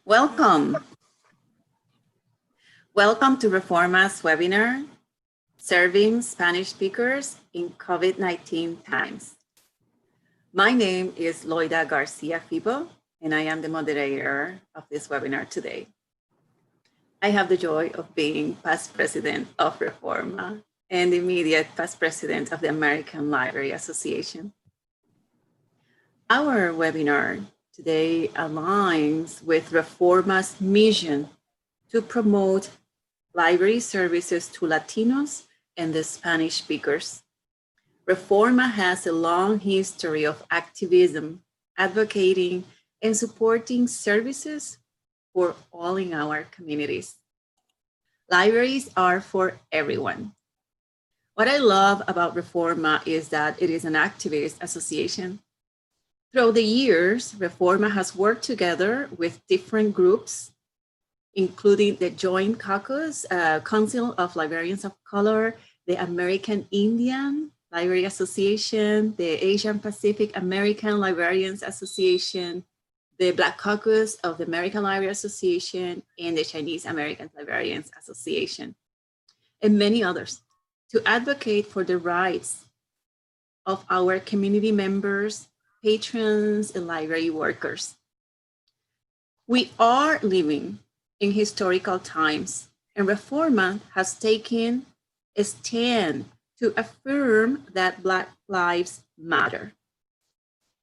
Welcome. Welcome to REFORMA's webinar, Serving Spanish Speakers in COVID-19 Times. My name is Loida Garcia Fibo, and I am the moderator of this webinar today. I have the joy of being past president of REFORMA and immediate past president of the American Library Association. Our webinar today aligns with REFORMA's mission to promote library services to Latinos and the Spanish speakers. REFORMA has a long history of activism, advocating, and supporting services for all in our communities. Libraries are for everyone. What I love about REFORMA is that it is an activist association. Throughout the years, REFORMA has worked together with different groups, including the Joint Caucus, Council of Librarians of Color, the American Indian Library Association, the Asian Pacific American Librarians Association, the Black Caucus of the American Library Association, and the Chinese American Librarians Association, and many others, to advocate for the rights of our community members, patrons, and library workers. We are living in historical times, and REFORMA has taken a stand to affirm that Black lives matter.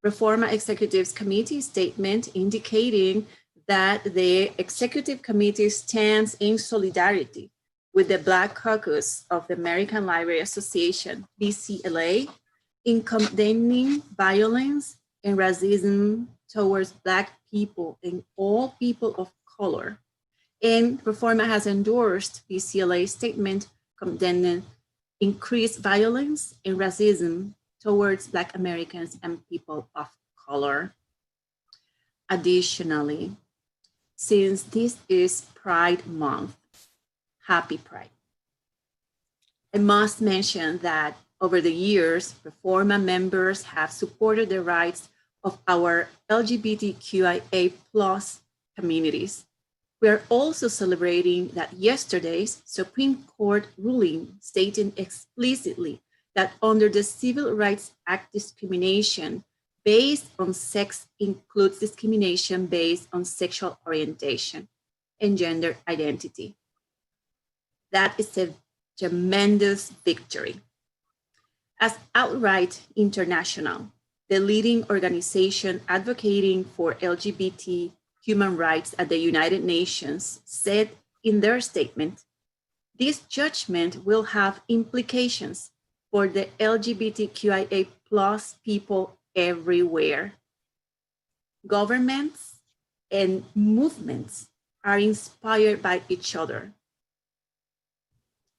REFORMA Executives Committee statement indicating that the Executive Committee stands in solidarity with the Black Caucus of the American Library Association, UCLA, in condemning violence and racism towards Black people and all people of color. And REFORMA has endorsed UCLA's statement condemning increased violence and racism towards Black Americans and people of color. Additionally, since this is Pride Month, happy Pride. I must mention that over the years, REFORMA members have supported the rights of our LGBTQIA+ communities. We are also celebrating that yesterday's Supreme Court ruling stating explicitly that under the Civil Rights Act, discrimination based on sex includes discrimination based on sexual orientation and gender identity. That is a tremendous victory. As Outright International, the leading organization advocating for LGBT human rights at the United Nations, said in their statement, this judgment will have implications for the LGBTQIA+ people everywhere. Governments and movements are inspired by each other,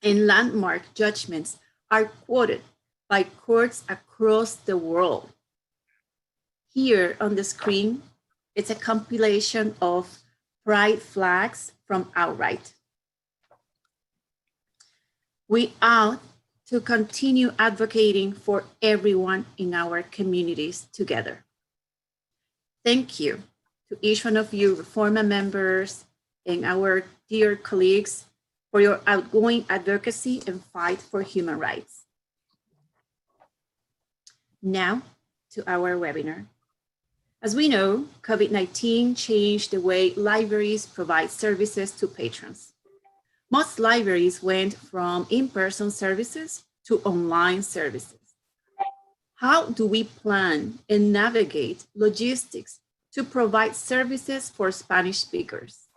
and landmark judgments are quoted by courts across the world. Here on the screen, it's a compilation of pride flags from Outright. We ought to continue advocating for everyone in our communities together. Thank you to each one of you REFORMA members and our dear colleagues for your outgoing advocacy and fight for human rights. Now to our webinar. As we know, COVID-19 changed the way libraries provide services to patrons. Most libraries went from in-person services to online services. How do we plan and navigate logistics to provide services for Spanish speakers?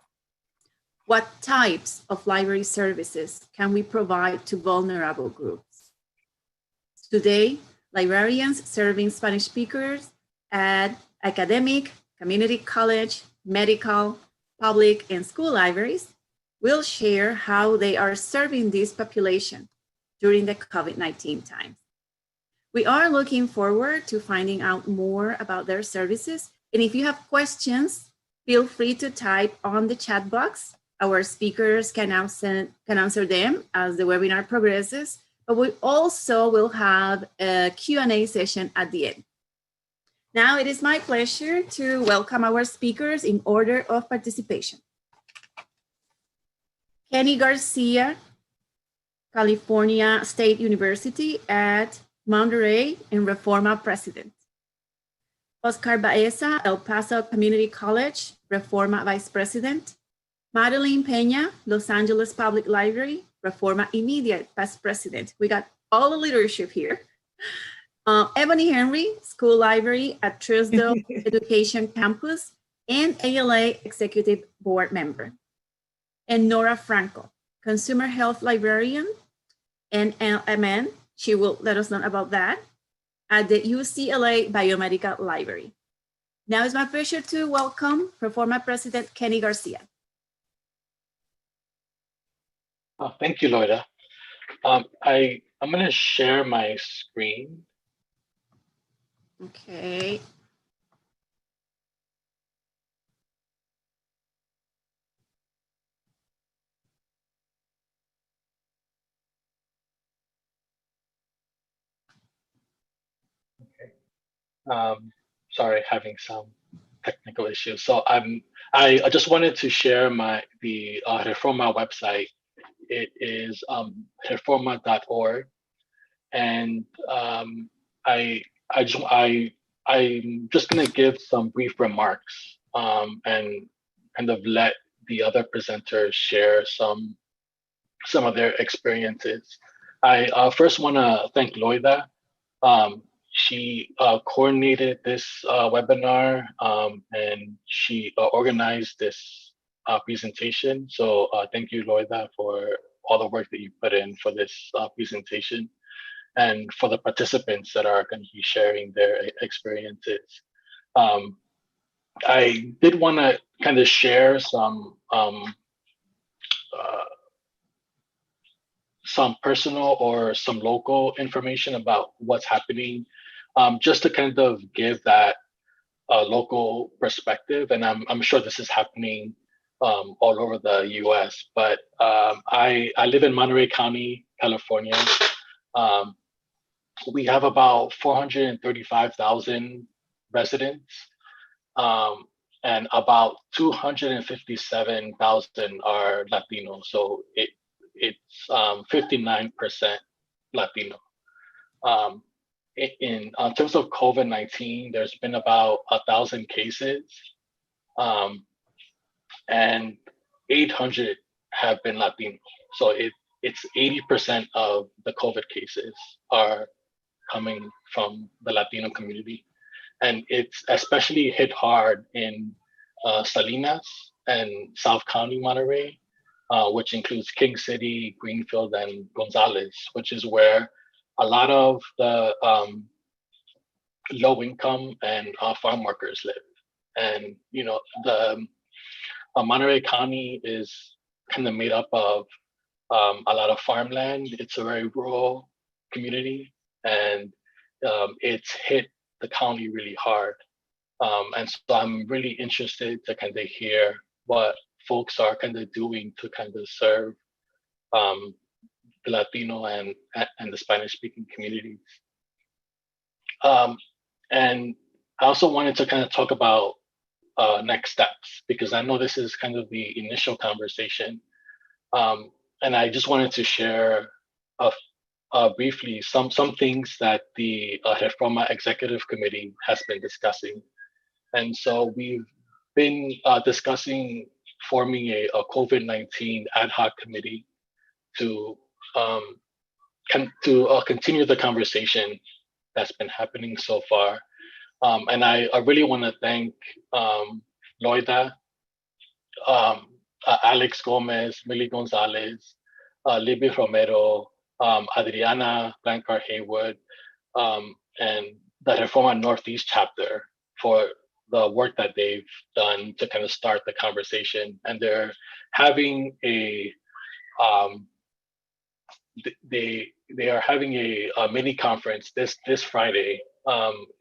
What types of library services can we provide to vulnerable groups? Today, librarians serving Spanish speakers at academic, community college, medical, public, and school libraries will share how they are serving this population during the COVID-19 times. We are looking forward to finding out more about their services. And if you have questions, feel free to type on the chat box. Our speakers can answer them as the webinar progresses, but we also will have a Q&A session at the end. Now it is my pleasure to welcome our speakers in order of participation. Kenny Garcia, California State University at Monterey and REFORMA President. Oscar Baeza, El Paso Community College, REFORMA Vice President. Madeline Pena, Los Angeles Public Library, REFORMA Immediate Past President. We got all the leadership here. Eboni Henry, School Library at Truesdell Education Campus and ALA Executive Board Member. And Nora Franco, Consumer Health Librarian, NNLM, she will let us know about that, at the UCLA Biomedical Library. Now it's my pleasure to welcome REFORMA President Kenny Garcia. Thank you, Loida. I'm going to share my screen. Okay. Sorry, having some technical issues. So I just wanted to share the REFORMA website. It is reforma.org, and I'm just going to give some brief remarks and kind of let the other presenters share some of their experiences. I first want to thank Loida. She coordinated this webinar and she organized this presentation. So thank you, Loida, for all the work that you put in for this presentation and for the participants that are going to be sharing their experiences. I did want to kind of share some personal or some local information about what's happening, just to kind of give that local perspective. And I'm sure this is happening all over the US, but I live in Monterey County, California. We have about 435,000 residents, and about 257,000 are Latino. So it's 59% Latino. In terms of COVID-19, there's been about 1,000 cases, and 800 have been Latino. So it's 80% of the COVID cases are coming from the Latino community. And it's especially hit hard in Salinas and South County, Monterey, which includes King City, Greenfield, and Gonzales, which is where a lot of the low income and farm workers live. And, you know, the Monterey County is kind of made up of a lot of farmland. It's a very rural community, and it's hit the county really hard. And so I'm really interested to kind of hear what folks are kind of doing to kind of serve the Latino and the Spanish-speaking communities. And I also wanted to kind of talk about next steps, because I know this is kind of the initial conversation. And I just wanted to share briefly some things that the REFORMA Executive Committee has been discussing. And so we've been discussing forming a COVID-19 ad hoc committee to continue the conversation that's been happening so far. And I really want to thank Loida, Alex Gomez, Millie Gonzalez, Libby Romero, Adriana Blancar Haywood, and the REFORMA Northeast chapter for the work that they've done to kind of start the conversation. And they're having they are having a mini conference this Friday.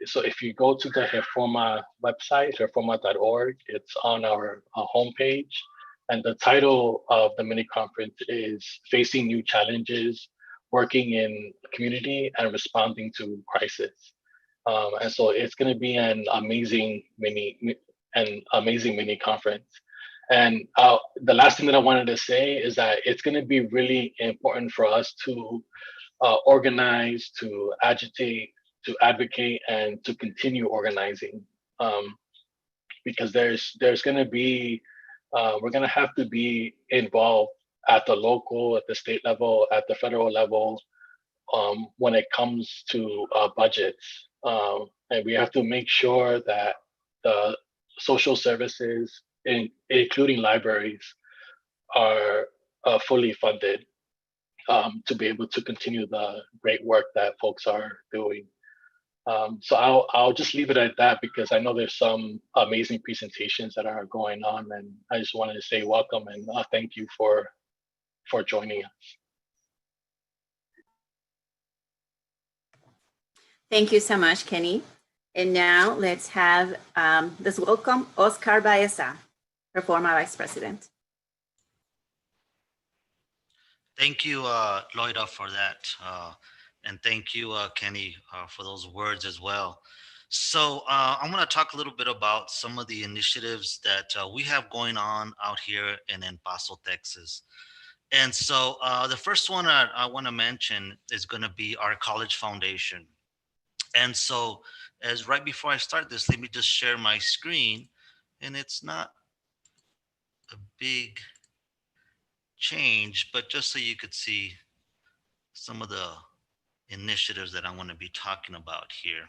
So if you go to the REFORMA website, reforma.org, it's on our homepage. And the title of the mini conference is Facing New Challenges, Working in Community and Responding to Crisis. And so it's going to be an amazing mini conference. And the last thing that I wanted to say is that it's going to be really important for us to organize, to agitate, to advocate, and to continue organizing, because there's going to be we're going to have to be involved at the local, at the state level, at the federal level, when it comes to budgets, and we have to make sure that the social services, including libraries, are fully funded, to be able to continue the great work that folks are doing. So I'll just leave it at that, because I know there's some amazing presentations that are going on, and I just wanted to say welcome and thank you for joining us. Thank you so much, Kenny. And now let's welcome Oscar Baeza, REFORMA Vice President. Thank you, Loida, for that. And thank you, Kenny, for those words as well. So I'm going to talk a little bit about some of the initiatives that we have going on out here in Paso, Texas. And so the first one I want to mention is going to be our College Foundation. And so as right before I start this, let me just share my screen. And it's not a big change, but just so you could see some of the initiatives that I want to be talking about here.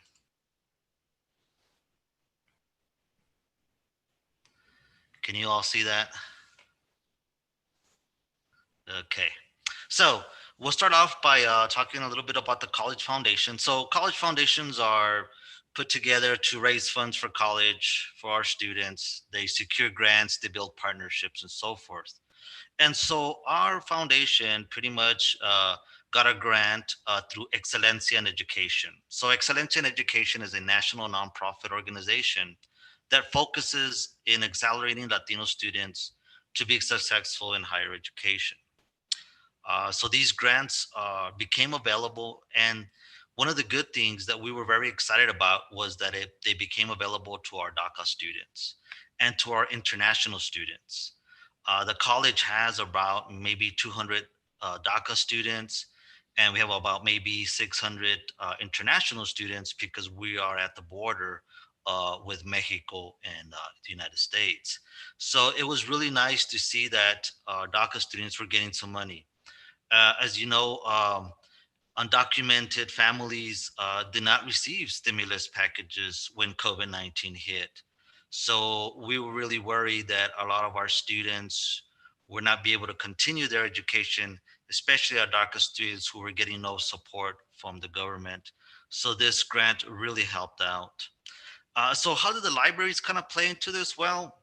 Can you all see that? Okay. So we'll start off by talking a little bit about the College Foundation. So college foundations are put together to raise funds for college for our students. They secure grants, they build partnerships, and so forth. And so our foundation pretty much got a grant through Excelencia in Education. So Excelencia in Education is a national nonprofit organization that focuses in accelerating Latino students to be successful in higher education. So these grants became available, and one of the good things that we were very excited about was that they became available to our DACA students and to our international students. The college has about maybe 200 DACA students, and we have about maybe 600 international students, because we are at the border with Mexico and the United States. So it was really nice to see that DACA students were getting some money. As you know, undocumented families did not receive stimulus packages when COVID-19 hit. So we were really worried that a lot of our students would not be able to continue their education, especially our DACA students who were getting no support from the government. So this grant really helped out. So how did the libraries kind of play into this? Well,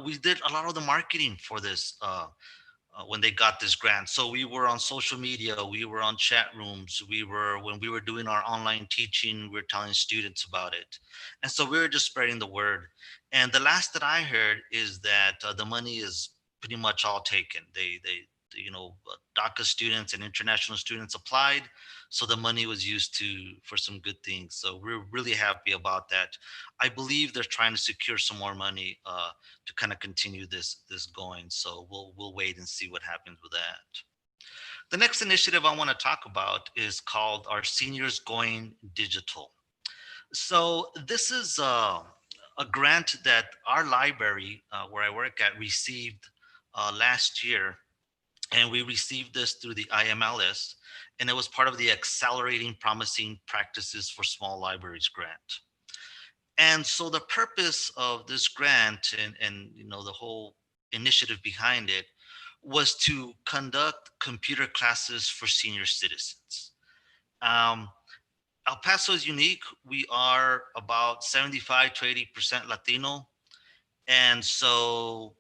we did a lot of the marketing for this when they got this grant. So we were on social media, we were on chat rooms, when we were doing our online teaching, we were telling students about it. And so we were just spreading the word. And the last that I heard is that the money is pretty much all taken. DACA students and international students applied, so the money was used for some good things. So we're really happy about that. I believe they're trying to secure some more money to kind of continue this going. So we'll wait and see what happens with that. The next initiative I want to talk about is called our Seniors Going Digital. So this is a grant that our library, where I work at, received last year. And we received this through the IMLS, and it was part of the Accelerating Promising Practices for Small Libraries grant. And so the purpose of this grant and the whole initiative behind it was to conduct computer classes for senior citizens. El Paso is unique. We are about 75 to 80% Latino. And so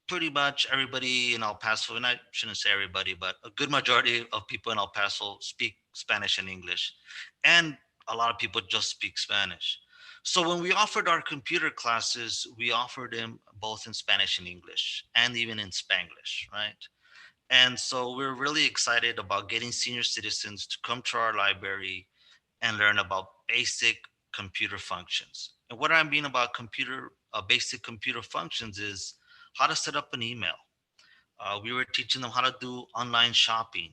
pretty much everybody in El Paso, and I shouldn't say everybody, but a good majority of people in El Paso speak Spanish and English. And a lot of people just speak Spanish. So when we offered our computer classes, we offered them both in Spanish and English, and even in Spanglish, right? And so we're really excited about getting senior citizens to come to our library and learn about basic computer functions. And what I mean about basic computer functions is how to set up an email. We were teaching them how to do online shopping,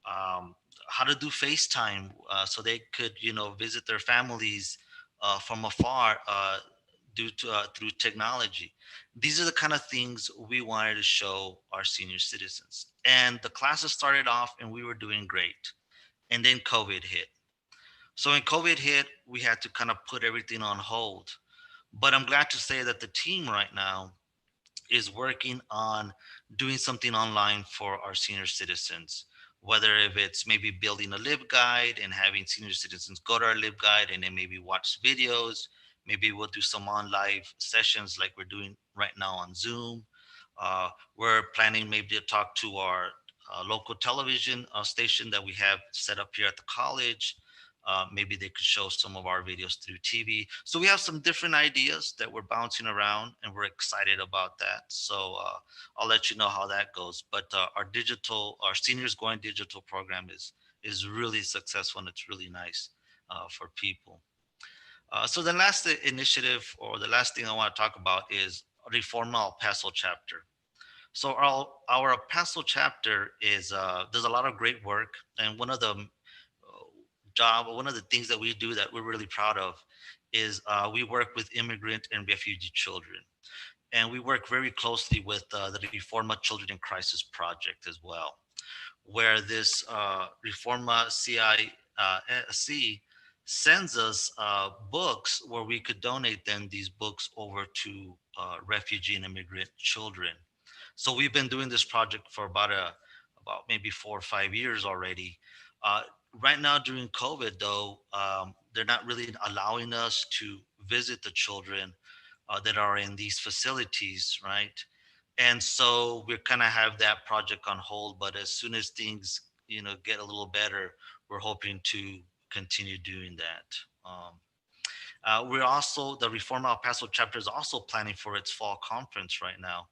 um, how to do FaceTime, so they could, visit their families from afar, due to through technology. These are the kind of things we wanted to show our senior citizens. And the classes started off, and we were doing great. And then COVID hit. So when COVID hit, we had to kind of put everything on hold. But I'm glad to say that the team right now is working on doing something online for our senior citizens, whether if it's maybe building a LibGuide and having senior citizens go to our LibGuide and then maybe watch videos. Maybe we'll do some on live sessions like we're doing right now on Zoom. We're planning maybe to talk to our local television station that we have set up here at the college. Maybe they could show some of our videos through TV. So we have some different ideas that we're bouncing around, and we're excited about that. So I'll let you know how that goes. But our seniors going digital program is really successful, and it's really nice for people. So the last initiative, or the last thing I want to talk about, is REFORMA Paso chapter. So our Paso chapter is does a lot of great work, and one of the things that we do that we're really proud of is we work with immigrant and refugee children, and we work very closely with the REFORMA Children in Crisis Project as well, where this REFORMA CIC sends us books where we could donate these books over to refugee and immigrant children. So we've been doing this project for about maybe 4 or 5 years already. Right now during COVID, though, they're not really allowing us to visit the children that are in these facilities, right? And so we kind of have that project on hold. But as soon as things, get a little better, we're hoping to continue doing that. We're also, the Reforma El Paso chapter is also planning for its fall conference right now.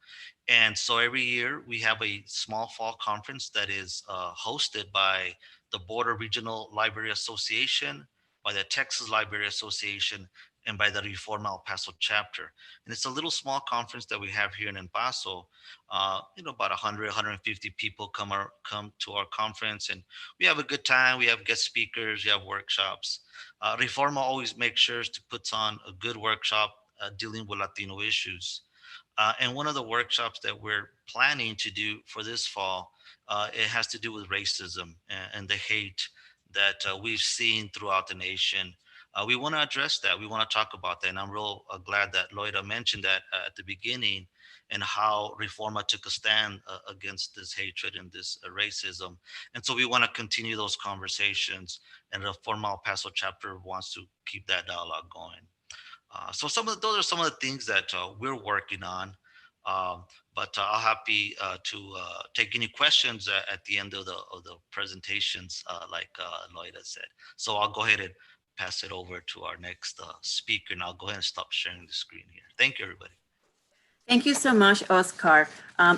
And so every year we have a small fall conference that is hosted by the Border Regional Library Association, by the Texas Library Association, and by the Reforma El Paso chapter. And it's a little small conference that we have here in El Paso. About 100, 150 people come to our conference, and we have a good time. We have guest speakers, we have workshops. Reforma always makes sure to put on a good workshop dealing with Latino issues. And one of the workshops that we're planning to do for this fall, it has to do with racism and the hate that we've seen throughout the nation. We want to address that. We want to talk about that. And I'm real glad that Loida mentioned that at the beginning, and how Reforma took a stand against this hatred and this racism. And so we want to continue those conversations, and the Reforma El Paso chapter wants to keep that dialogue going. So those are some of the things that we're working on. But I'll happy to take any questions at the end of the presentations, like Loida said. So I'll go ahead and pass it over to our next speaker, and I'll go ahead and stop sharing the screen here. Thank you, everybody. Thank you so much, Oscar.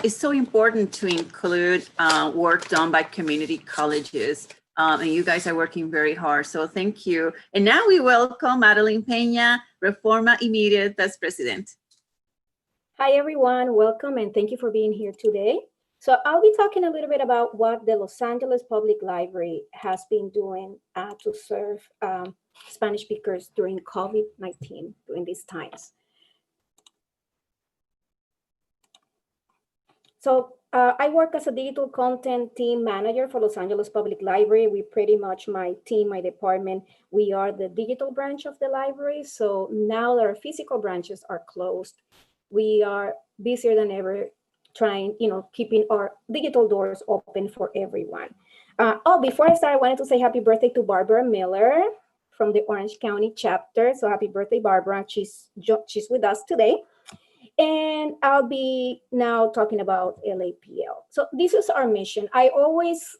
It's so important to include work done by community colleges, and you guys are working very hard, so thank you. And now we welcome Madeline Pena, Reforma Immediate Vice President. Hi, everyone. Welcome, and thank you for being here today. So I'll be talking a little bit about what the Los Angeles Public Library has been doing to serve Spanish speakers during COVID-19, during these times. So I work as a digital content team manager for Los Angeles Public Library. We pretty much, my team, my department, we are the digital branch of the library. So now that our physical branches are closed, we are busier than ever trying, keeping our digital doors open for everyone. Before I start, I wanted to say happy birthday to Barbara Miller from the Orange County chapter. So happy birthday, Barbara. She's with us today. And I'll be now talking about LAPL. So this is our mission. I always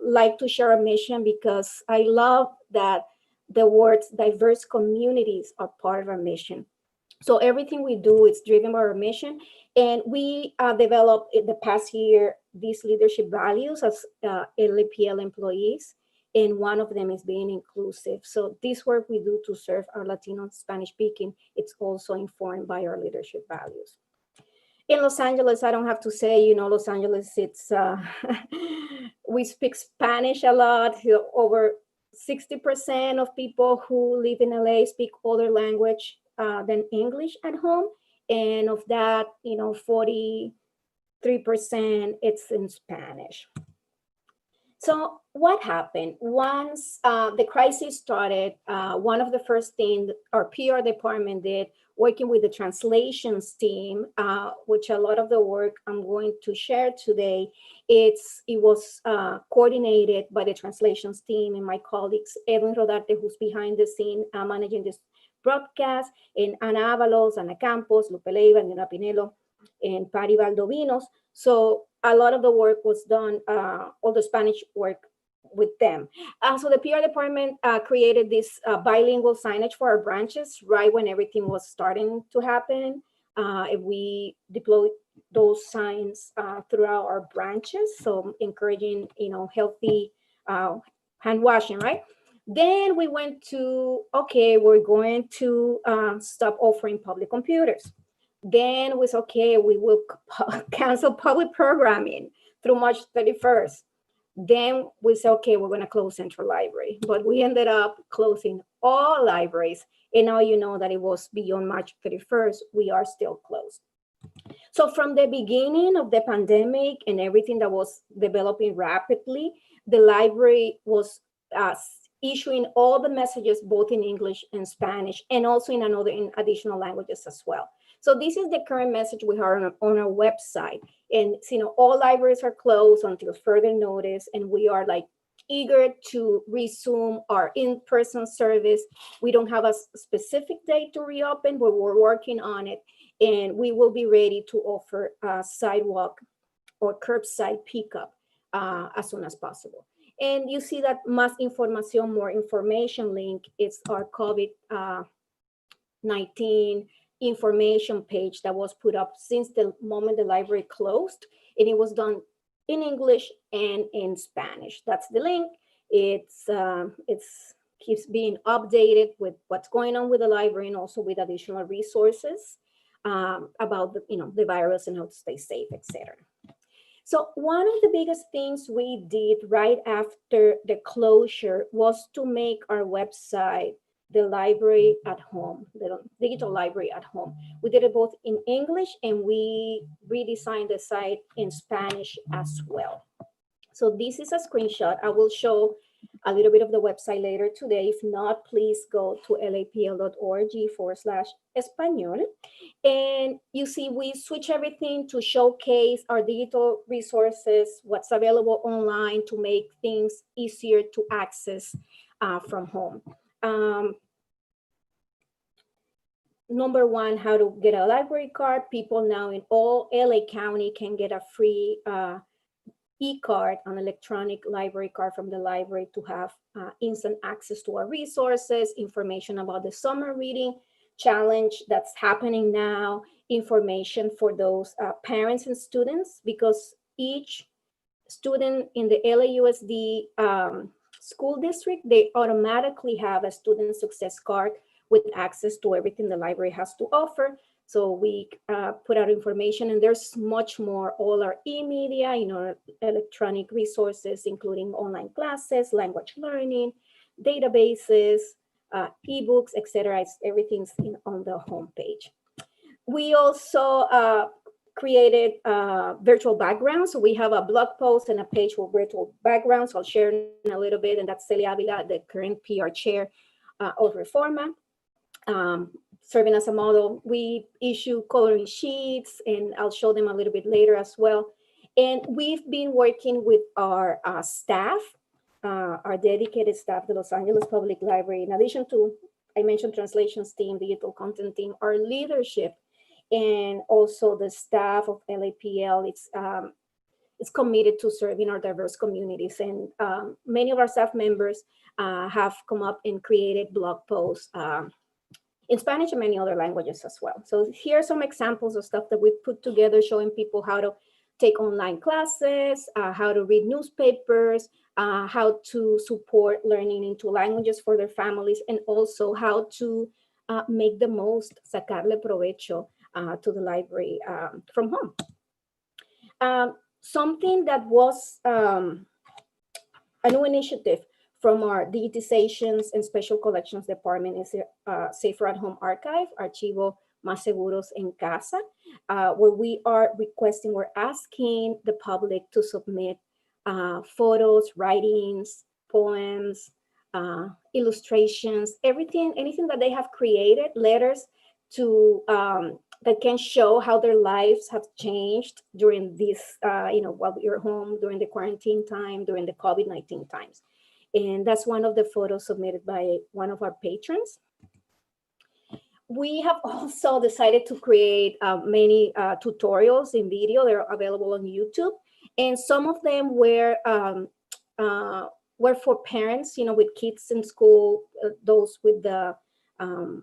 like to share a mission because I love that the words diverse communities are part of our mission. So everything we do is driven by our mission. And we developed in the past year these leadership values as LAPL employees. and one of them is being inclusive. So this work we do to serve our Latino and Spanish speaking, it's also informed by our leadership values. In Los Angeles, I don't have to say, Los Angeles, it's, we speak Spanish a lot. Over 60% of people who live in LA speak other language than English at home. And of that, 43% it's in Spanish. So what happened? Once the crisis started, one of the first things our PR department did, working with the translations team, which a lot of the work I'm going to share today, it was coordinated by the translations team and my colleagues, Edwin Rodarte, who's behind the scene managing this broadcast, and Ana Avalos, Ana Campos, Lupe Leiva, Nina Pinelo, and Pari Valdovinos. So a lot of the work was done, all the Spanish work with them. So the PR department created this bilingual signage for our branches right when everything was starting to happen. We deployed those signs throughout our branches, so encouraging, healthy hand washing, right? Then we went to, okay, we're going to stop offering public computers. Then we said, okay, we will cancel public programming through March 31st. Then we said, okay, we're going to close Central Library. But we ended up closing all libraries. And now you know that it was beyond March 31st. We are still closed. So from the beginning of the pandemic and everything that was developing rapidly, the library was issuing all the messages both in English and Spanish, and also in additional languages as well. So this is the current message we have on our website. And all libraries are closed until further notice, and we are eager to resume our in-person service. We don't have a specific date to reopen, but we're working on it, and we will be ready to offer sidewalk or curbside pickup as soon as possible. And you see that Más Información, more information link. It's our COVID-19 information page that was put up since the moment the library closed, and it was done in English and in Spanish. That's the link. It's keeps being updated with what's going on with the library, and also with additional resources about the virus and how to stay safe, etc. So one of the biggest things we did right after the closure was to make our website the library at home, the digital library at home. We did it both in English, and we redesigned the site in Spanish as well. So this is a screenshot. I will show a little bit of the website later today. If not, please go to lapl.org/español. And you see, we switch everything to showcase our digital resources, what's available online, to make things easier to access from home. Number one, how to get a library card. People now in all LA County can get a free e-card, an electronic library card from the library, to have instant access to our resources, information about the summer reading challenge that's happening now, information for those parents and students, because each student in the LAUSD school district, they automatically have a student success card with access to everything the library has to offer. So we put out information, and there's much more. All our e-media, electronic resources, including online classes, language learning, databases, ebooks, etc. Everything's on the homepage. We also created virtual backgrounds. So we have a blog post and a page for virtual backgrounds. I'll share in a little bit, and that's Celia Avila, the current PR chair of REFORMA. Serving as a model. We issue coloring sheets, and I'll show them a little bit later as well. And we've been working with our staff, our dedicated staff, the Los Angeles Public Library, in addition to, I mentioned translations team, digital content team, our leadership, and also the staff of LAPL. It's committed to serving our diverse communities. And many of our staff members have come up and created blog posts in Spanish and many other languages as well. So here are some examples of stuff that we've put together, showing people how to take online classes, how to read newspapers, how to support learning into languages for their families, and also how to make the most, sacarle provecho to the library from home. Something that was a new initiative from our digitizations and special collections department is Safer at Home Archive, Archivo Más Seguros en Casa, where we are requesting, we're asking the public to submit photos, writings, poems, illustrations, anything that they have created, letters to that can show how their lives have changed during this, while you're home, during the quarantine time, during the COVID-19 times. And that's one of the photos submitted by one of our patrons. We have also decided to create many tutorials in video. They're available on YouTube. And some of them were for parents, with kids in school, those with the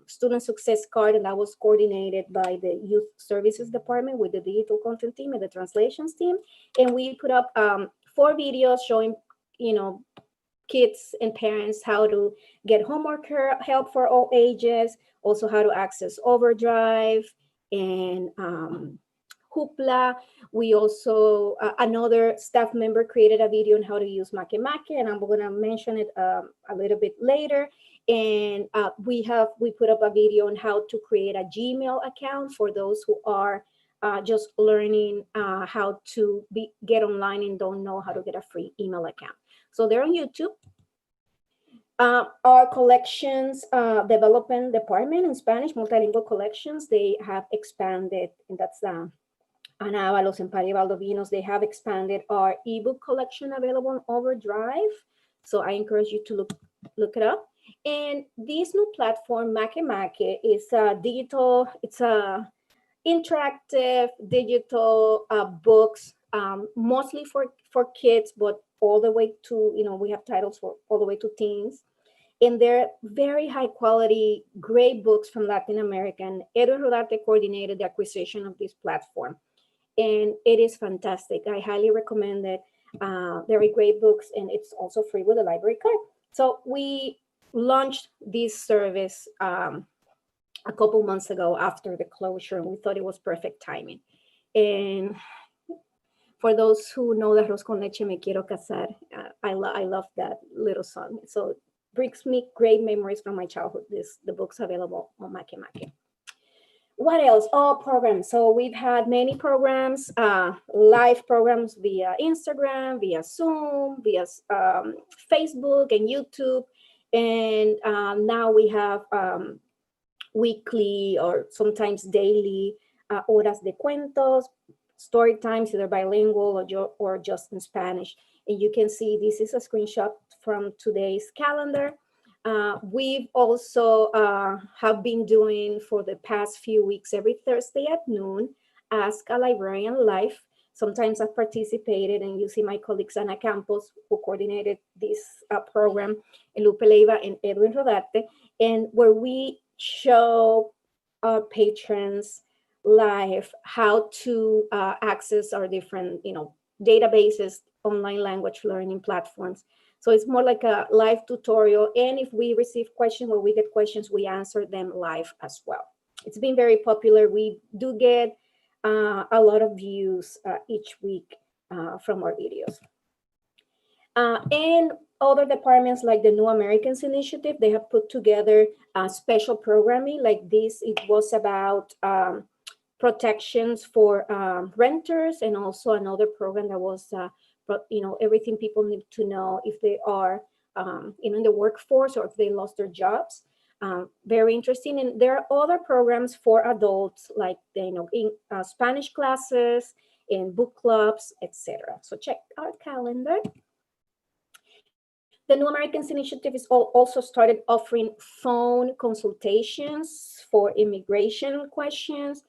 student success card, and that was coordinated by the youth services department with the digital content team and the translations team. And we put up 4 videos showing, kids and parents how to get homework help for all ages, also how to access Overdrive and Hoopla. We also, another staff member created a video on how to use Makemake, and I'm going to mention it a little bit later. And we put up a video on how to create a Gmail account for those who are just learning how to get online and don't know how to get a free email account. So they're on YouTube. Our collections development department in Spanish, multilingual collections, they have expanded, and that's Ana Avalos and Pari Valdovinos. They have expanded our ebook collection available on Overdrive. So I encourage you to look it up. And this new platform, Makemake, is digital. It's a interactive digital books, mostly for kids, but all the way to, we have titles for all the way to teens. And they're very high quality, great books from Latin America. And Edwin Rodarte coordinated the acquisition of this platform. And it is fantastic. I highly recommend it. Very great books, and it's also free with a library card. So we launched this service a couple months ago after the closure, and we thought it was perfect timing. And for those who know the Arroz con Leche Me Quiero Casar, I love that little song. So it brings me great memories from my childhood. The book's available on Makemake. What else? Oh, programs. So we've had many programs, live programs via Instagram, via Zoom, via Facebook and YouTube. And now we have weekly or sometimes daily horas de cuentos, story times, either bilingual or just in Spanish. And you can see this is a screenshot from today's calendar. We've also have been doing for the past few weeks, every Thursday at noon, Ask a Librarian Live. Sometimes I've participated, and you see my colleagues Ana Campos, who coordinated this program, and Lupe Leiva and Edwin Rodarte, and where we show our patrons live how to access our different, databases, online language learning platforms. So it's more like a live tutorial. And if we receive questions, or we get questions, we answer them live as well. It's been very popular. We do get a lot of views each week from our videos. And other departments like the New Americans Initiative, they have put together special programming like this. It was about protections for renters, and also another program that was everything people need to know if they are in the workforce or if they lost their jobs. Very interesting. And there are other programs for adults, like in Spanish classes, in book clubs, etc. So check our calendar. The New Americans Initiative is also started offering phone consultations for immigration questions,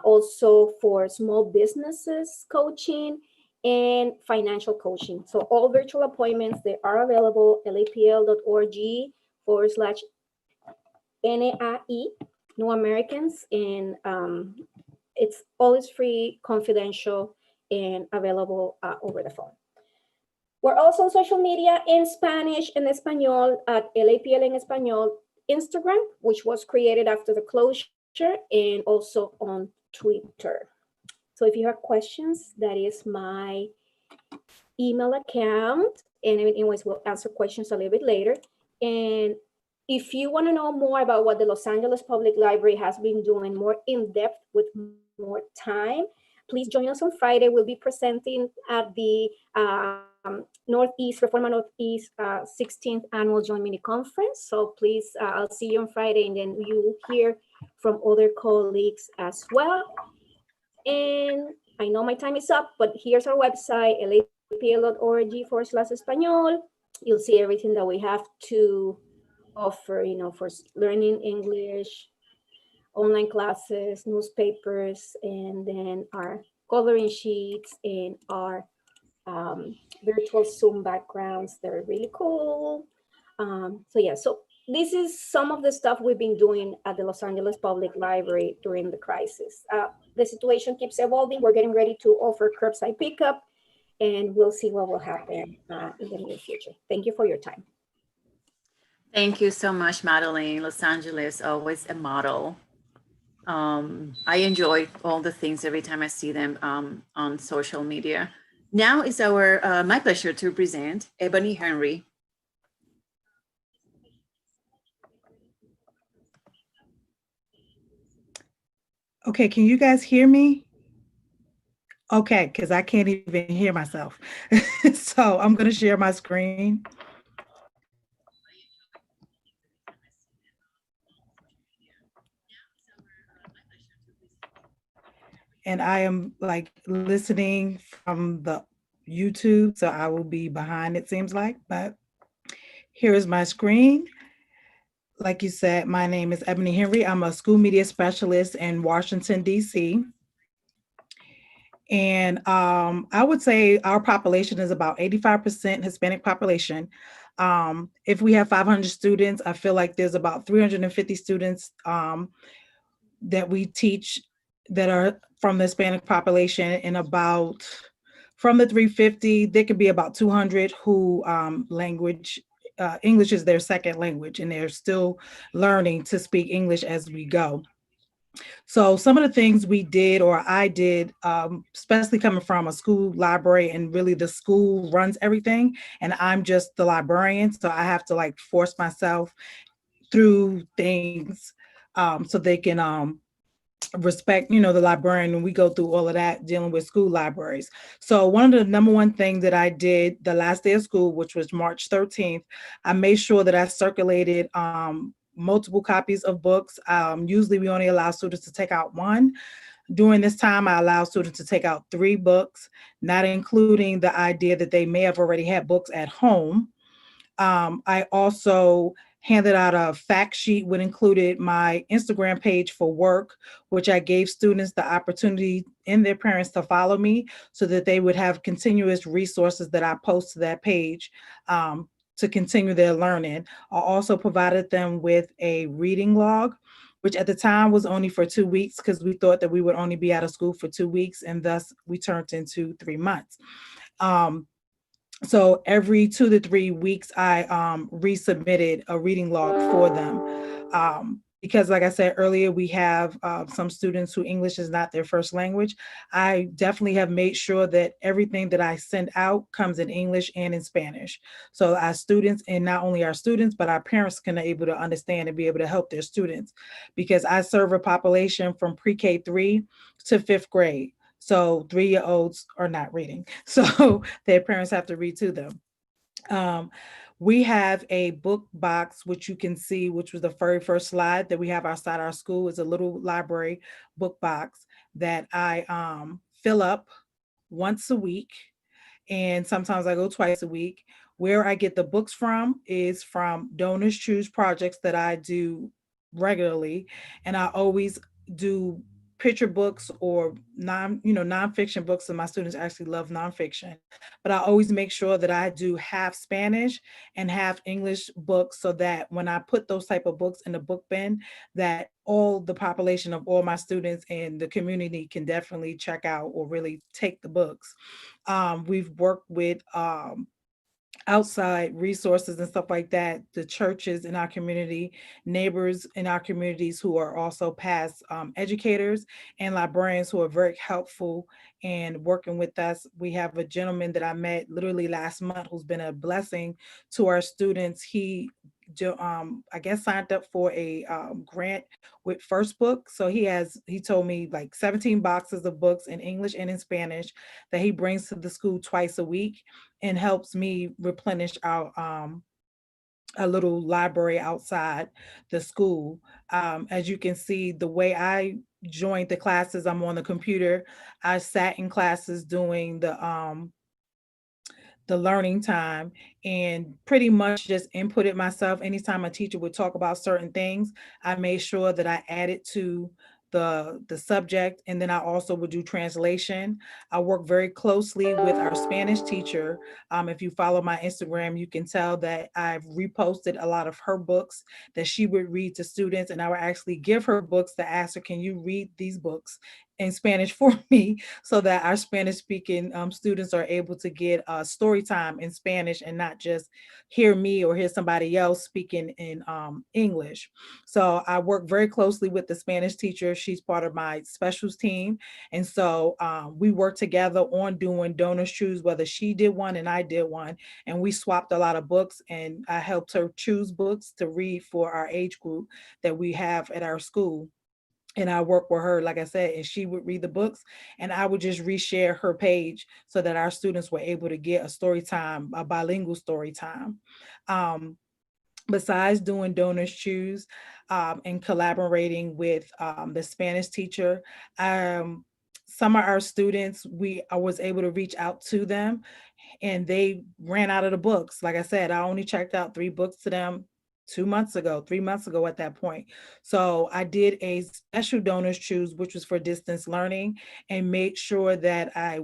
also for small businesses coaching, and financial coaching. So all virtual appointments, they are available, lapl.org/NAE, New Americans, and it's always free, confidential, and available over the phone. We're also on social media in Spanish and Espanol at LAPL en Español Instagram, which was created after the closure, and also on Twitter. So if you have questions, that is my email account. And anyways, we'll answer questions a little bit later. And if you want to know more about what the Los Angeles Public Library has been doing more in depth with more time, please join us on Friday. We'll be presenting at the REFORMA Northeast 16th Annual Joint Mini Conference. So please, I'll see you on Friday, and then you will hear from other colleagues as well. And I know my time is up, but here's our website, lapl.org/español. You'll see everything that we have to offer, for learning English, online classes, newspapers, and then our coloring sheets and our virtual Zoom backgrounds. They're really cool. So this is some of the stuff we've been doing at the Los Angeles Public Library during the crisis. The situation keeps evolving. We're getting ready to offer curbside pickup, and we'll see what will happen in the near future. Thank you for your time. Thank you so much, Madeline. Los Angeles, always a model. I enjoy all the things every time I see them on social media. Now it's my pleasure to present Eboni Henry. Okay, can you guys hear me? Okay, because I can't even hear myself. So I'm going to share my screen. And I am like listening from the YouTube, so I will be behind, it seems like, but here is my screen. Like you said, my name is Eboni Henry. I'm a school media specialist in Washington, D.C. And I would say our population is about 85% Hispanic population. If we have 500 students, I feel like there's about 350 students that we teach that are from the Hispanic population, and about, from the 350, there could be about 200 who English is their second language, and they're still learning to speak English as we go. So some of the things we did, or I did, especially coming from a school library, and really the school runs everything, and I'm just the librarian, so I have to like force myself through things so they can respect, the librarian, and we go through all of that dealing with school libraries. So one of the number one things that I did the last day of school, which was March 13th, I made sure that I circulated multiple copies of books. Usually we only allow students to take out one. During this time, I allow students to take out 3 books, not including the idea that they may have already had books at home. I also handed out a fact sheet which included my Instagram page for work, which I gave students the opportunity and their parents to follow me so that they would have continuous resources that I post to that page to continue their learning. I also provided them with a reading log, which at the time was only for 2 weeks because we thought that we would only be out of school for 2 weeks, and thus we turned into 3 months. So every 2 to 3 weeks, I resubmitted a reading log for them. Because like I said earlier, we have some students who English is not their first language. I definitely have made sure that everything that I send out comes in English and in Spanish. So our students, and not only our students, but our parents can be able to understand and be able to help their students. Because I serve a population from pre-K 3 to 5th grade. So 3-year-olds are not reading. So their parents have to read to them. We have a book box, which you can see, which was the very first slide that we have outside our school, is a little library book box that I fill up once a week. And sometimes I go twice a week. Where I get the books from is from Donors Choose projects that I do regularly. And I always do picture books or nonfiction books, and my students actually love nonfiction. But I always make sure that I do half Spanish and half English books, so that when I put those type of books in the book bin, that all the population of all my students and the community can definitely check out or really take the books. We've worked with outside resources and stuff like that, the churches in our community, neighbors in our communities who are also past educators, and librarians who are very helpful and working with us. We have a gentleman that I met literally last month who's been a blessing to our students. He I guess signed up for a grant with First Book. So he told me like 17 boxes of books in English and in Spanish that he brings to the school twice a week and helps me replenish our a little library outside the school. As you can see, the way I joined the classes, I'm on the computer. I sat in classes doing the learning time and pretty much just inputted myself. Anytime a teacher would talk about certain things, I made sure that I added to the subject, and then I also would do translation. I work very closely with our Spanish teacher. If you follow my Instagram, you can tell that I've reposted a lot of her books that she would read to students, and I would actually give her books to ask her, can you read these books in Spanish for me, so that our Spanish speaking students are able to get story time in Spanish and not just hear me or hear somebody else speaking in English. So I work very closely with the Spanish teacher. She's part of my specials team. And so we work together on doing donors choose, whether she did one and I did one. And we swapped a lot of books, and I helped her choose books to read for our age group that we have at our school. And I work with her, like I said, and she would read the books, and I would just reshare her page so that our students were able to get a story time, a bilingual story time. Besides doing donors choose and collaborating with the Spanish teacher, some of our students, I was able to reach out to them, and they ran out of the books. Like I said, I only checked out 3 books to them 3 months ago at that point. So I did a special donors choose, which was for distance learning, and made sure that I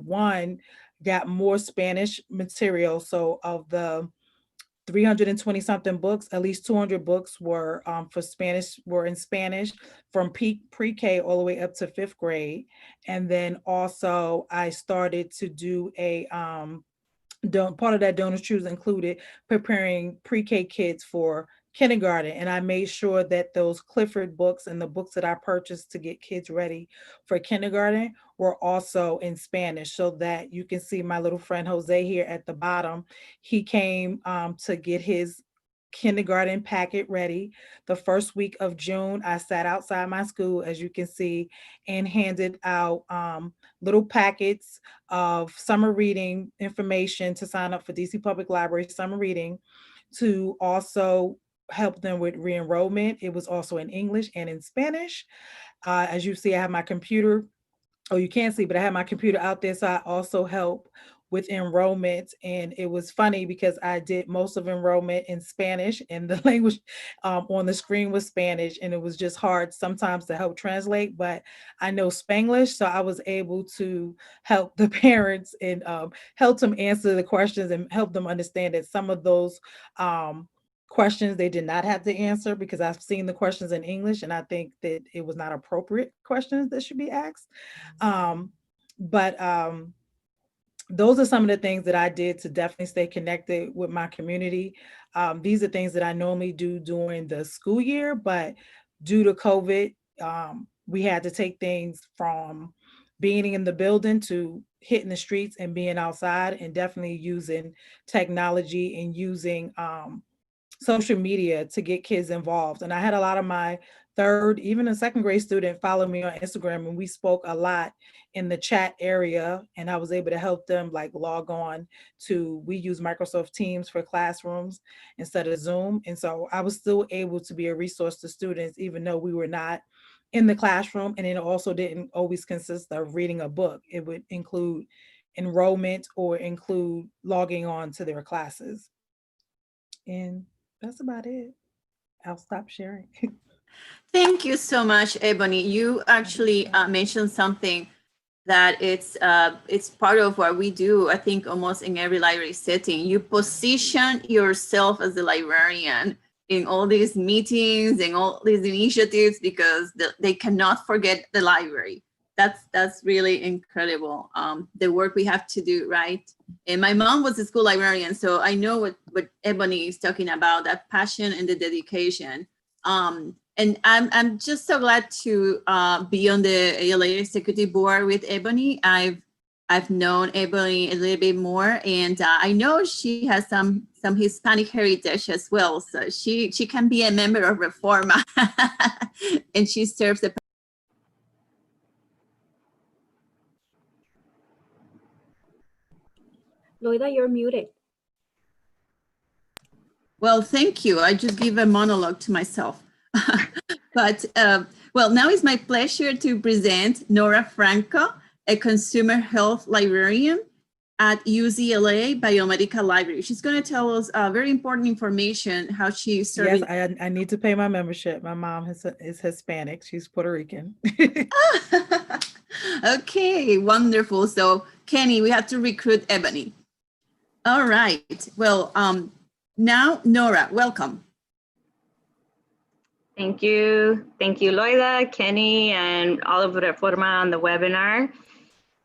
got more Spanish material. So of the 320 something books, at least 200 books were in Spanish from pre-K all the way up to 5th grade. And then also I started to do part of that donors choose included preparing pre-K kids for kindergarten. And I made sure that those Clifford books and the books that I purchased to get kids ready for kindergarten were also in Spanish, so that you can see my little friend Jose here at the bottom. He came to get his kindergarten packet ready. The first week of June, I sat outside my school, as you can see, and handed out little packets of summer reading information to sign up for DC Public Library summer reading, to also help them with re-enrollment. It was also in English and in Spanish. As you see, I have my computer. Oh, you can't see, but I have my computer out there. So I also help with enrollment. And it was funny because I did most of enrollment in Spanish, and the language on the screen was Spanish. And it was just hard sometimes to help translate, but I know Spanglish. So I was able to help the parents and help them answer the questions and help them understand that some of those questions they did not have to answer, because I've seen the questions in English and I think that it was not appropriate questions that should be asked. But those are some of the things that I did to definitely stay connected with my community. These are things that I normally do during the school year, but due to COVID, we had to take things from being in the building to hitting the streets and being outside, and definitely using technology and using social media to get kids involved. And I had a lot of my 3rd, even a 2nd grade student follow me on Instagram, and we spoke a lot in the chat area, and I was able to help them like log on to, we use Microsoft Teams for classrooms instead of Zoom. And so I was still able to be a resource to students, even though we were not in the classroom. And it also didn't always consist of reading a book. It would include enrollment or include logging on to their classes. And that's about it. I'll stop sharing. Thank you so much, Eboni. You actually mentioned something that it's part of what we do, I think, almost in every library setting. You position yourself as a librarian in all these meetings and all these initiatives, because they cannot forget the library. that's really incredible. The work we have to do, right? And my mom was a school librarian, so I know what Eboni is talking about, that passion and the dedication. And I'm just so glad to be on the ALA executive board with Eboni. I've known Eboni a little bit more, and I know she has some Hispanic heritage as well. So she can be a member of REFORMA, and she serves the. Loida, you're muted. Well, thank you. I just give a monologue to myself. But well, now it's my pleasure to present Nora Franco, a consumer health librarian at UCLA Biomedical Library. She's going to tell us very important information, how she's serving. Yes, I need to pay my membership. My mom is Hispanic. She's Puerto Rican. Okay, wonderful. So Kenny, we have to recruit Eboni. All right. Well, now Nora, welcome. Thank you. Thank you, Loida, Kenny, and all of REFORMA on the webinar.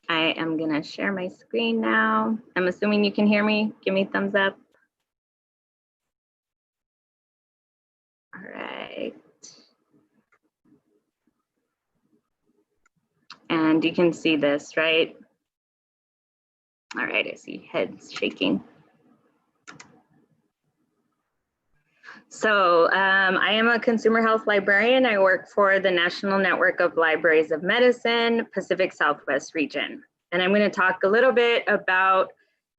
I am gonna share my screen now. I'm assuming you can hear me. Give me a thumbs up. All right. And you can see this, right? All right, I see heads shaking. So I am a consumer health librarian. I work for the National Network of Libraries of Medicine, Pacific Southwest region. And I'm going to talk a little bit about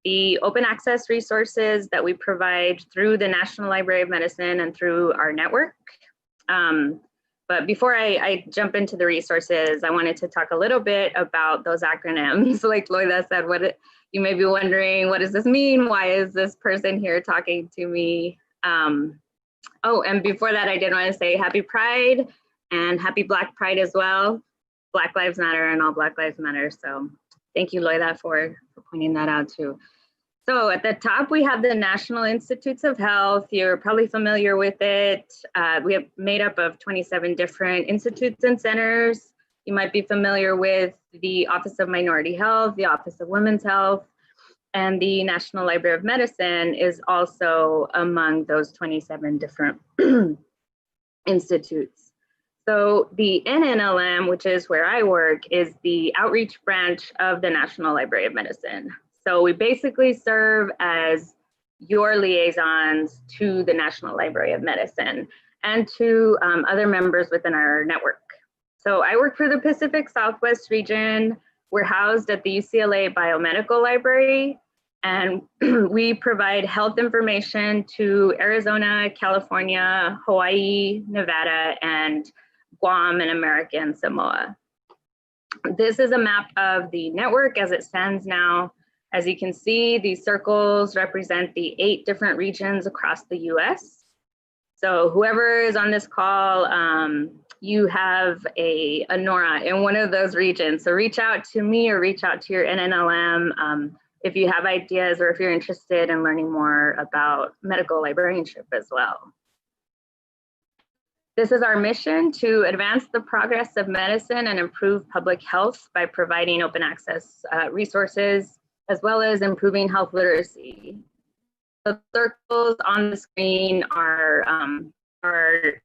the open access resources that we provide through the National Library of Medicine and through our network. But before I jump into the resources, I wanted to talk a little bit about those acronyms. Like Loida said, you may be wondering, what does this mean? Why is this person here talking to me? Oh, and before that, I did want to say happy Pride and happy Black Pride as well. Black Lives Matter and all Black Lives Matter. So thank you, Loida, for pointing that out too. So at the top, we have the National Institutes of Health. You're probably familiar with it. We have made up of 27 different institutes and centers. You might be familiar with the Office of Minority Health, the Office of Women's Health, and the National Library of Medicine is also among those 27 different institutes. So the NNLM, which is where I work, is the outreach branch of the National Library of Medicine. So we basically serve as your liaisons to the National Library of Medicine and to other members within our network. So I work for the Pacific Southwest region. We're housed at the UCLA Biomedical Library, and we provide health information to Arizona, California, Hawaii, Nevada, and Guam and American Samoa. This is a map of the network as it stands now. As you can see, these circles represent the 8 different regions across the US. So whoever is on this call, you have a Nora in one of those regions. So reach out to me or reach out to your NNLM if you have ideas or if you're interested in learning more about medical librarianship as well. This is our mission: to advance the progress of medicine and improve public health by providing open access resources, as well as improving health literacy. The circles on the screen are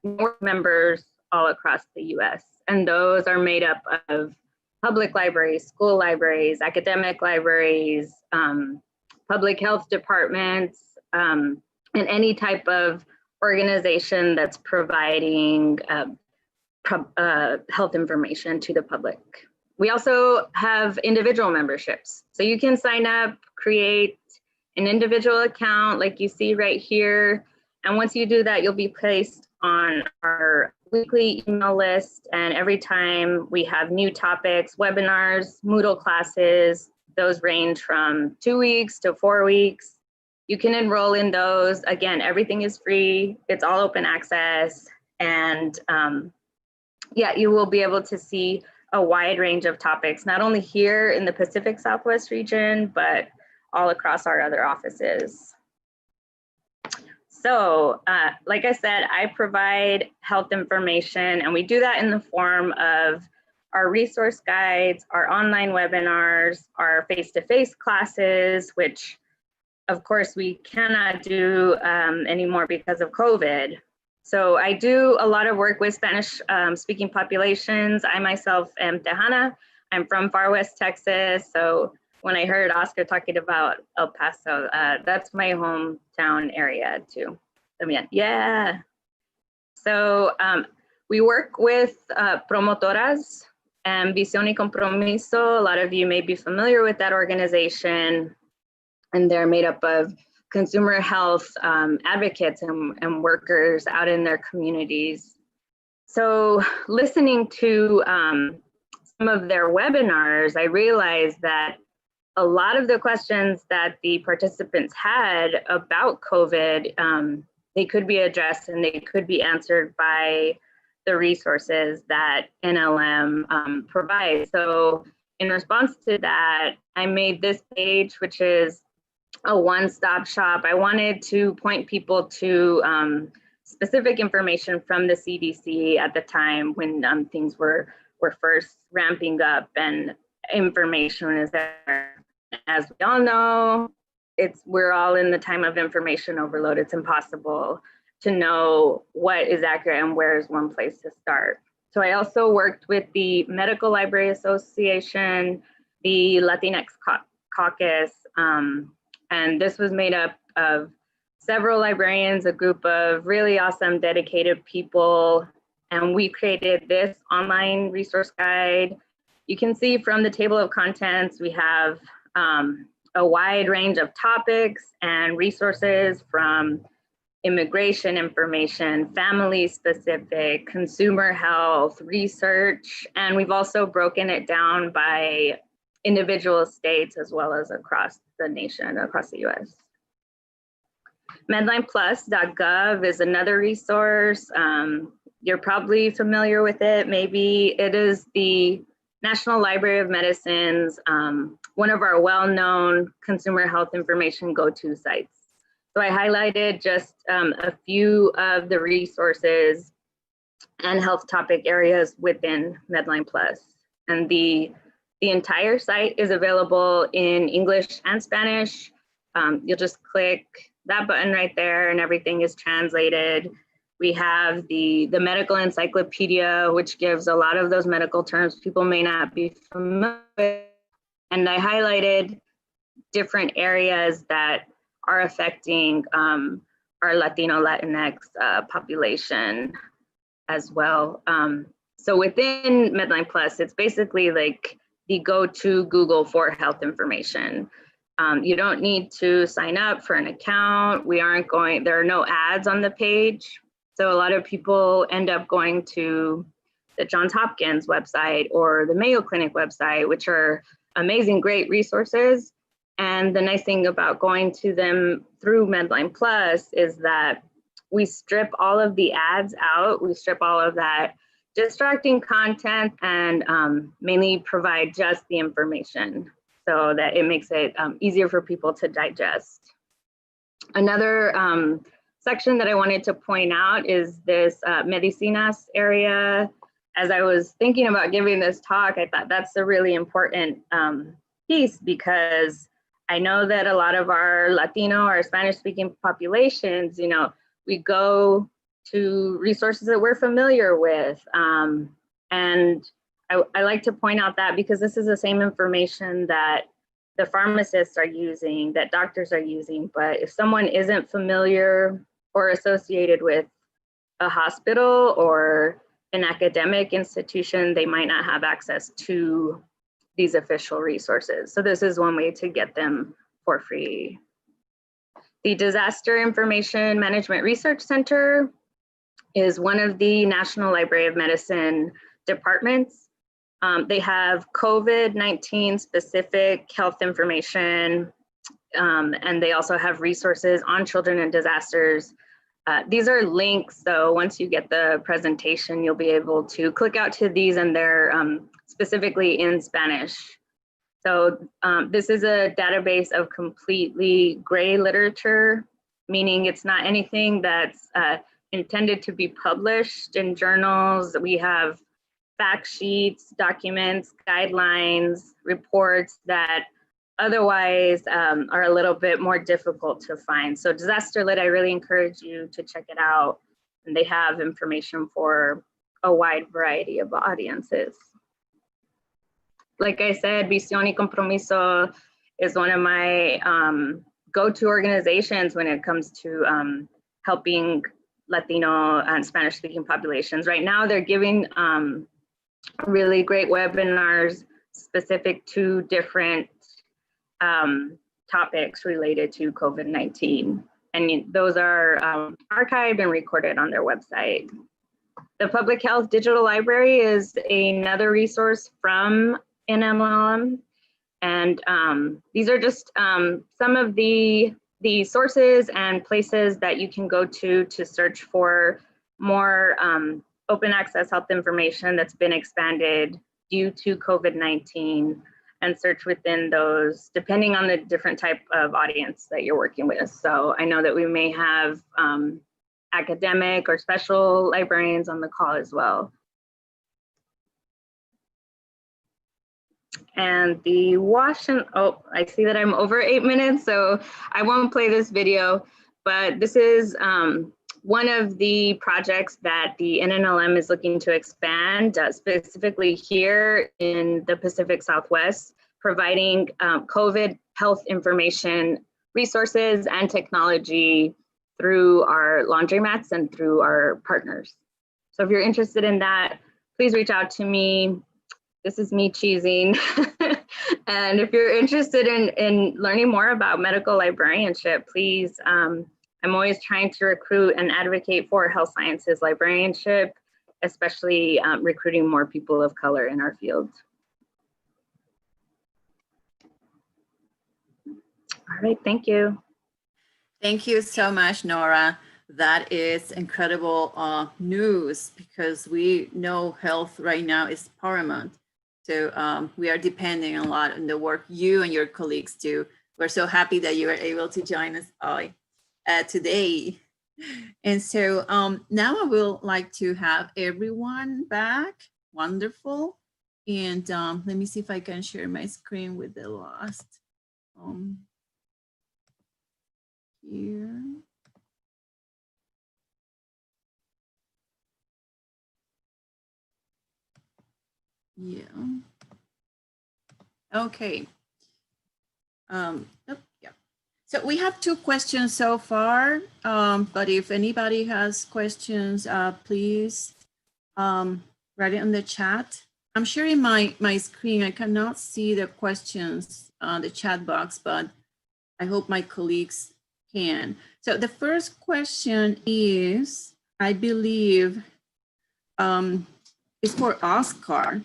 network members all across the US, and those are made up of public libraries, school libraries, academic libraries, public health departments, and any type of organization that's providing health information to the public. We also have individual memberships. So you can sign up, create an individual account like you see right here. And once you do that, you'll be placed on our weekly email list. And every time we have new topics, webinars, Moodle classes, those range from 2 weeks to 4 weeks. You can enroll in those. Again, everything is free. It's all open access. And yeah, you will be able to see a wide range of topics, not only here in the Pacific Southwest region, but all across our other offices. So like I said, I provide health information, and we do that in the form of our resource guides, our online webinars, our face-to-face classes, which of course we cannot do anymore because of COVID. So I do a lot of work with Spanish speaking populations. I myself am Tejana. I'm from far west Texas. So when I heard Oscar talking about El Paso, that's my hometown area too. Yeah. So we work with promotoras and Visión y Compromiso. A lot of you may be familiar with that organization, and they're made up of consumer health advocates and workers out in their communities. So listening to some of their webinars, I realized that a lot of the questions that the participants had about COVID, they could be addressed and they could be answered by the resources that NLM provides. So in response to that, I made this page, which is a one-stop shop. I wanted to point people to specific information from the CDC at the time when things were first ramping up and information is there. As we all know, we're all in the time of information overload. It's impossible to know what is accurate and where is one place to start. So I also worked with the Medical Library Association, the Latinx Caucus, and this was made up of several librarians, a group of really awesome, dedicated people, and we created this online resource guide. You can see from the table of contents, we have a wide range of topics and resources from immigration information, family specific, consumer health, research, and we've also broken it down by individual states as well as across the nation, across the US. MedlinePlus.gov is another resource. You're probably familiar with it. Maybe it is the National Library of Medicine's one of our well-known consumer health information go-to sites. So I highlighted just a few of the resources and health topic areas within Medline Plus. And the entire site is available in English and Spanish. You'll just click that button right there and everything is translated. We have the medical encyclopedia, which gives a lot of those medical terms people may not be familiar with. And I highlighted different areas that are affecting our Latino, Latinx population as well. So within Medline Plus, it's basically like the go-to Google for health information. You don't need to sign up for an account. There are no ads on the page. So a lot of people end up going to the Johns Hopkins website or the Mayo Clinic website, which are amazing, great resources. And the nice thing about going to them through Medline Plus is that we strip all of the ads out. We strip all of that distracting content and mainly provide just the information so that it makes it easier for people to digest. Another section that I wanted to point out is this medicinas area. As I was thinking about giving this talk, I thought that's a really important piece because I know that a lot of our Latino or Spanish speaking populations, we go to resources that we're familiar with. And I like to point out that because this is the same information that the pharmacists are using, that doctors are using, but if someone isn't familiar or associated with a hospital or an academic institution, they might not have access to these official resources. So this is one way to get them for free. The Disaster Information Management Research Center is one of the National Library of Medicine departments. They have COVID-19 specific health information, and they also have resources on children and disasters. These are links, so once you get the presentation, you'll be able to click out to these, and they're specifically in Spanish. So this is a database of completely gray literature, meaning it's not anything that's intended to be published in journals. We have fact sheets, documents, guidelines, reports that otherwise are a little bit more difficult to find. So Disaster Lit, I really encourage you to check it out. And they have information for a wide variety of audiences. Like I said, Visión y Compromiso is one of my go-to organizations when it comes to helping Latino and Spanish-speaking populations. Right now, they're giving really great webinars specific to different topics related to COVID-19. And those are archived and recorded on their website. The Public Health Digital Library is another resource from NNLM. And these are just some of the sources and places that you can go to search for more open access health information that's been expanded due to COVID-19, and search within those depending on the different type of audience that you're working with. So I know that we may have academic or special librarians on the call as well. And the Washington, oh, I see that I'm over 8 minutes, so I won't play this video, but this is one of the projects that the NNLM is looking to expand, specifically here in the Pacific Southwest, providing COVID health information resources and technology through our laundromats and through our partners. So if you're interested in that, please reach out to me. This is me cheesing. And if you're interested in learning more about medical librarianship, please, I'm always trying to recruit and advocate for health sciences librarianship, especially recruiting more people of color in our field. All right, thank you. Thank you so much, Nora. That is incredible news, because we know health right now is paramount. So we are depending a lot on the work you and your colleagues do. We're so happy that you were able to join us today. And so now I would like to have everyone back. Wonderful. And let me see if I can share my screen with the last here. Yeah. Okay. Yeah. So we have 2 questions so far, but if anybody has questions, please write it in the chat. I'm sharing my screen. I cannot see the questions on the chat box, but I hope my colleagues can. So the first question is, I believe, is for Oscar.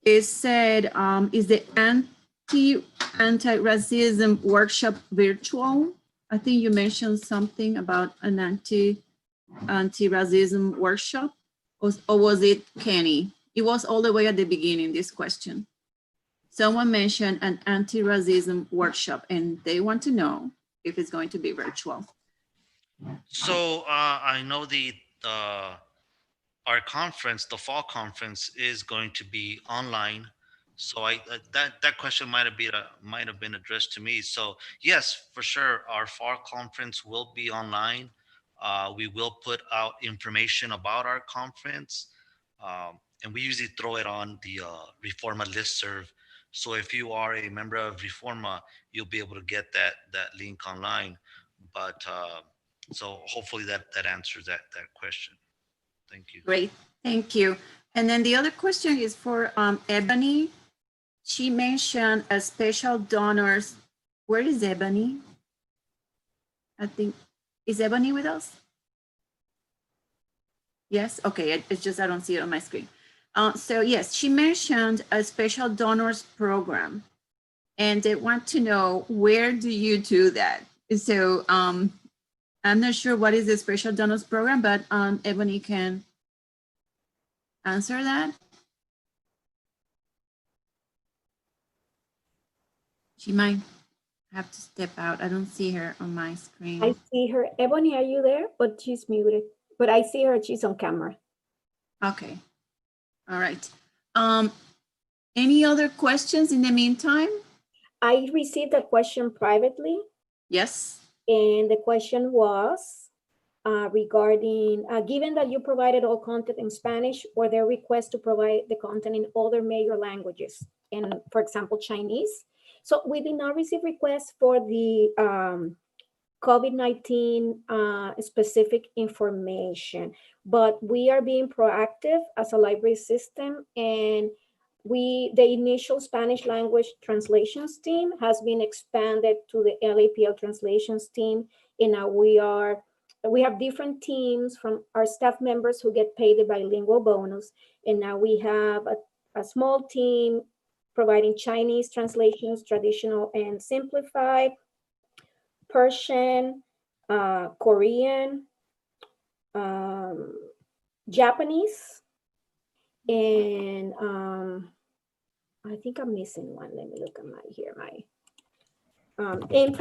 It said, is the anti-racism workshop virtual? I think you mentioned something about an anti-racism workshop, or was it Kenny? It was all the way at the beginning, this question. Someone mentioned an anti-racism workshop, and they want to know if it's going to be virtual. So I know our conference, the fall conference, is going to be online. So that question might have been addressed to me. So yes, for sure, our fall conference will be online. We will put out information about our conference, and we usually throw it on the REFORMA listserv. So if you are a member of REFORMA, you'll be able to get that link online. But so hopefully that answers that question. Thank you. Great, thank you. And then the other question is for Eboni. She mentioned a special donors. Where is Eboni? I think, is Eboni with us? Yes, okay, it's just I don't see it on my screen. So yes, she mentioned a special donors program, and they want to know, where do you do that? So I'm not sure what is the special donors program, but Eboni can answer that. She might have to step out. I don't see her on my screen. I see her. Eboni, are you there? But she's muted. But I see her. She's on camera. Okay. All right. Any other questions in the meantime? I received a question privately, Yes. and the question was regarding, given that you provided all content in Spanish, were there requests to provide the content in other major languages, and for example, Chinese? So we did not receive requests for the COVID-19 specific information, but we are being proactive as a library system, and the initial Spanish language translations team has been expanded to the LAPL translations team, and now we have different teams from our staff members who get paid the bilingual bonus, and now we have a small team providing Chinese translations, traditional and simplified, Persian, Korean, Japanese, and I think I'm missing one. Let me look at I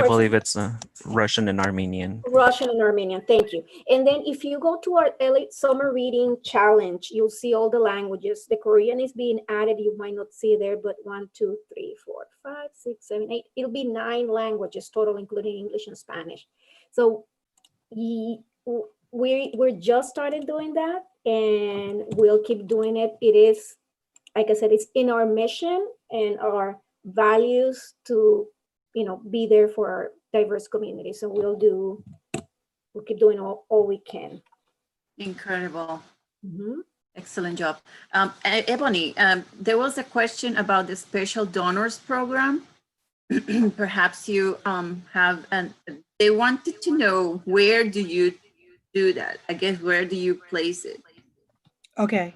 believe it's Russian and Armenian. Russian and Armenian, thank you. And then if you go to our Elite Summer Reading Challenge, you'll see all the languages. The Korean is being added. You might not see there, but 1, 2, 3, 4, 5, 6, 7, 8. It'll be 9 languages total, including English and Spanish. So we're just started doing that, and we'll keep doing it. It is, like I said, it's in our mission and our values to, be there for our diverse community. So we'll keep doing all we can. Incredible. Mm-hmm. Excellent job. Eboni, there was a question about the special donors program. Perhaps you have, and they wanted to know, where do you do that? I guess, where do you place it? Okay.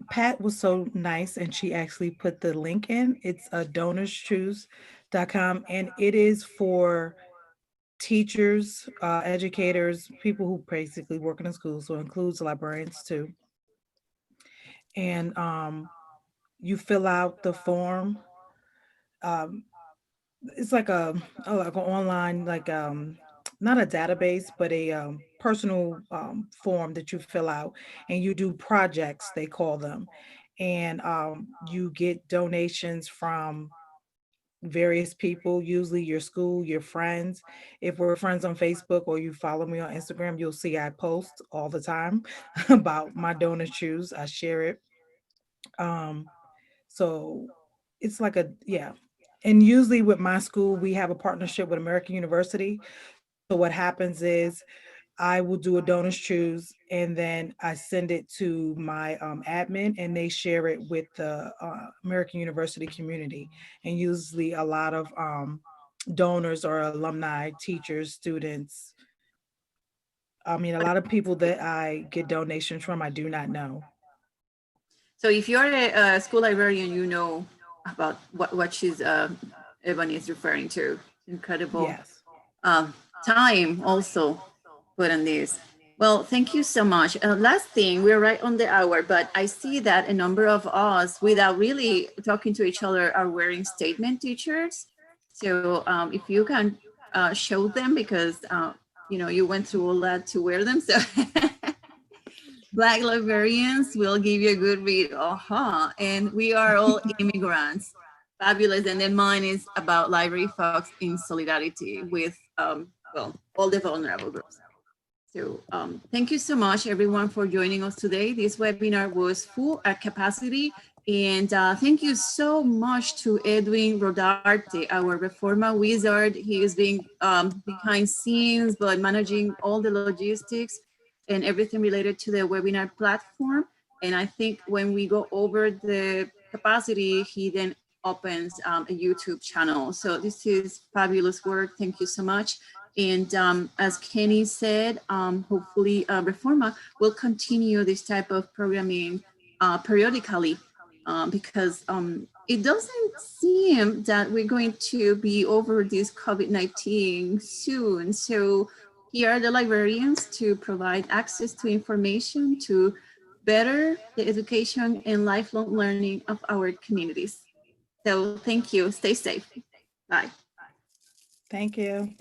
Pat was so nice, and she actually put the link in. It's donorschoose.com, and it is for teachers, educators, people who basically work in the school, so it includes librarians too. And you fill out the form. It's like an online, not a database, but a personal form that you fill out, and you do projects, they call them, and you get donations from various people, usually your school, your friends. If we're friends on Facebook or you follow me on Instagram, you'll see I post all the time about my donor choose. I share it. So it's like and usually with my school, we have a partnership with American University. So what happens is I will do a donors choose, and then I send it to my admin, and they share it with the American University community. And usually a lot of donors or alumni, teachers, students. I mean, a lot of people that I get donations from, I do not know. So if you're a school librarian, you know about what she's Eboni is referring to. Incredible. Yes. Time also put on this. Well, thank you so much. Last thing, we're right on the hour, but I see that a number of us, without really talking to each other, are wearing statement t-shirts. So if you can show them, because you went through all that to wear them. So Black librarians will give you a good read. And we are all immigrants. Fabulous. And then mine is about library folks in solidarity with all the vulnerable groups. So thank you so much, everyone, for joining us today. This webinar was full at capacity. And thank you so much to Edwin Rodarte, our Reforma wizard. He is being behind scenes, but managing all the logistics and everything related to the webinar platform. And I think when we go over the capacity, he then opens a YouTube channel. So this is fabulous work. Thank you so much. And as Kenny said, hopefully Reforma will continue this type of programming periodically, because it doesn't seem that we're going to be over this COVID-19 soon. So here are the librarians to provide access to information to better the education and lifelong learning of our communities. So thank you. Stay safe. Bye. Thank you.